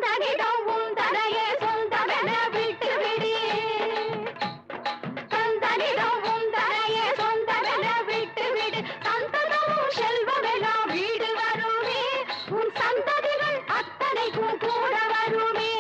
தந்தனிடம் உன் தனையே சொந்தமென விட்டு விடு தந்தனிடம் உன் தனையே சொந்தமென விட்டு விடு சந்தனமும் செல்வமெல்லாம் வீடு வருமே உன் சந்ததிகள் அத்தனைக்கும் கூட வருமே